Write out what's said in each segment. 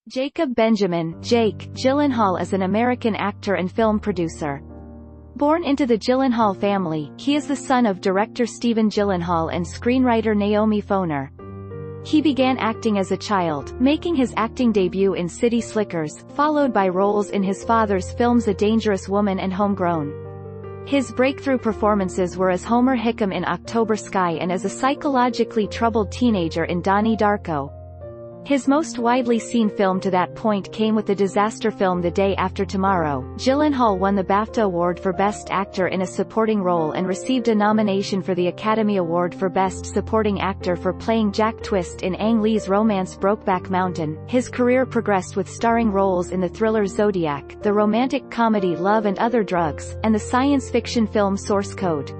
Jacob Benjamin Jake Gyllenhaal is an American actor and film producer. Born into the Gyllenhaal family, he is the son of director Stephen Gyllenhaal and screenwriter Naomi Foner. He began acting as a child, making his acting debut in City Slickers, followed by roles in his father's films A Dangerous Woman and Homegrown. His breakthrough performances were as Homer Hickam in October Sky and as a psychologically troubled teenager in Donnie Darko. His most widely seen film to that point came with the disaster film The Day After Tomorrow. Gyllenhaal won the BAFTA Award for Best Actor in a Supporting Role and received a nomination for the Academy Award for Best Supporting Actor for playing Jack Twist in Ang Lee's romance Brokeback Mountain. His career progressed with starring roles in the thriller Zodiac, the romantic comedy Love and Other Drugs, and the science fiction film Source Code.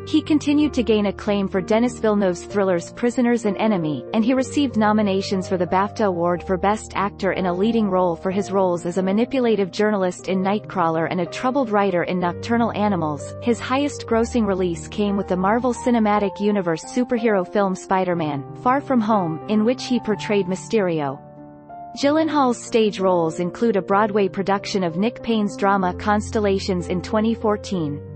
He continued to gain acclaim for Denis Villeneuve's thrillers Prisoners and Enemy, and he received nominations for the BAFTA Award for Best Actor in a Leading Role for his roles as a manipulative journalist in Nightcrawler and a troubled writer in Nocturnal Animals. His highest-grossing release came with the Marvel Cinematic Universe superhero film Spider-Man: Far From Home, in which he portrayed Mysterio. Gyllenhaal's stage roles include a Broadway production of Nick Payne's drama Constellations in 2014.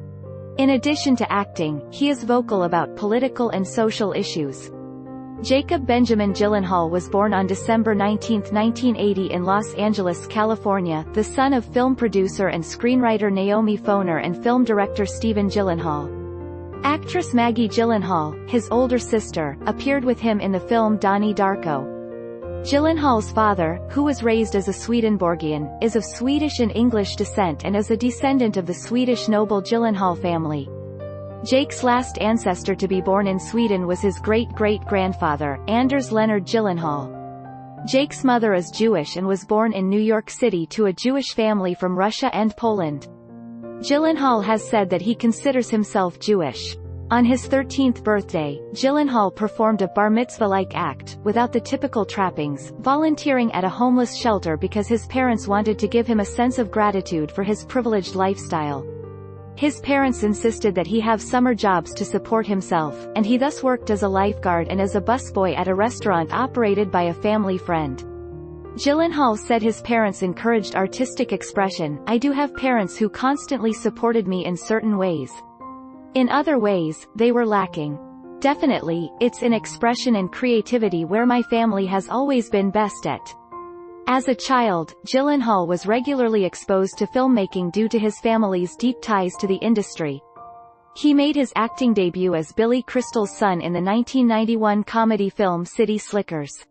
In addition to acting, he is vocal about political and social issues. Jacob Benjamin Gyllenhaal was born on December 19, 1980 in Los Angeles, California, the son of film producer and screenwriter Naomi Foner and film director Stephen Gyllenhaal. Actress Maggie Gyllenhaal, his older sister, appeared with him in the film Donnie Darko. Gyllenhaal's father, who was raised as a Swedenborgian, is of Swedish and English descent and is a descendant of the Swedish noble Gyllenhaal family. Jake's last ancestor to be born in Sweden was his great-great-grandfather, Anders Leonard Gyllenhaal. Jake's mother is Jewish and was born in New York City to a Jewish family from Russia and Poland. Gyllenhaal has said that he considers himself Jewish. On his 13th birthday, Gyllenhaal performed a bar mitzvah-like act, without the typical trappings, volunteering at a homeless shelter because his parents wanted to give him a sense of gratitude for his privileged lifestyle. His parents insisted that he have summer jobs to support himself, and he thus worked as a lifeguard and as a busboy at a restaurant operated by a family friend. Gyllenhaal said his parents encouraged artistic expression. "I do have parents who constantly supported me in certain ways. In other ways, they were lacking. Definitely, it's in expression and creativity where my family has always been best at." As a child, Gyllenhaal was regularly exposed to filmmaking due to his family's deep ties to the industry. He made his acting debut as Billy Crystal's son in the 1991 comedy film City Slickers.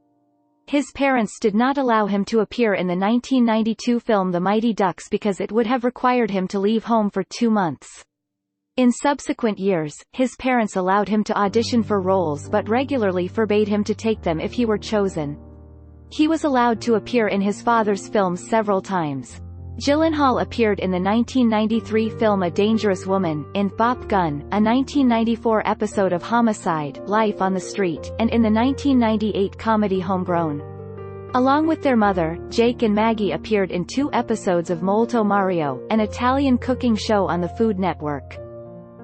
His parents did not allow him to appear in the 1992 film The Mighty Ducks because it would have required him to leave home for 2 months. In subsequent years, his parents allowed him to audition for roles but regularly forbade him to take them if he were chosen. He was allowed to appear in his father's films several times. Gyllenhaal appeared in the 1993 film A Dangerous Woman, in Bop Gun, a 1994 episode of Homicide: Life on the Street, and in the 1998 comedy Homegrown. Along with their mother, Jake and Maggie appeared in 2 episodes of Molto Mario, an Italian cooking show on the Food Network.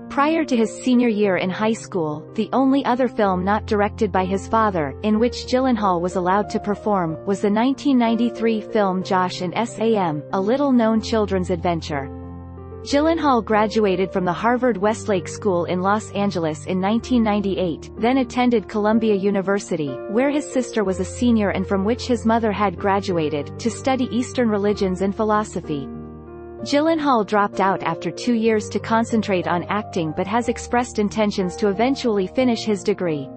Prior to his senior year in high school, the only other film not directed by his father, in which Gyllenhaal was allowed to perform, was the 1993 film Josh and Sam, a little-known children's adventure. Gyllenhaal graduated from the Harvard Westlake School in Los Angeles in 1998, then attended Columbia University, where his sister was a senior and from which his mother had graduated, to study Eastern religions and philosophy. Gyllenhaal dropped out after 2 years to concentrate on acting but has expressed intentions to eventually finish his degree.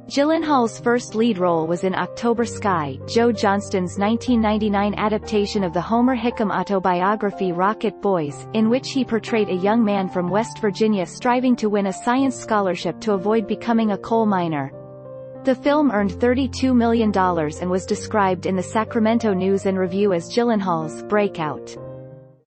Gyllenhaal's first lead role was in October Sky, Joe Johnston's 1999 adaptation of the Homer Hickam autobiography Rocket Boys, in which he portrayed a young man from West Virginia striving to win a science scholarship to avoid becoming a coal miner. The film earned $32 million and was described in the Sacramento News and Review as Gyllenhaal's breakout.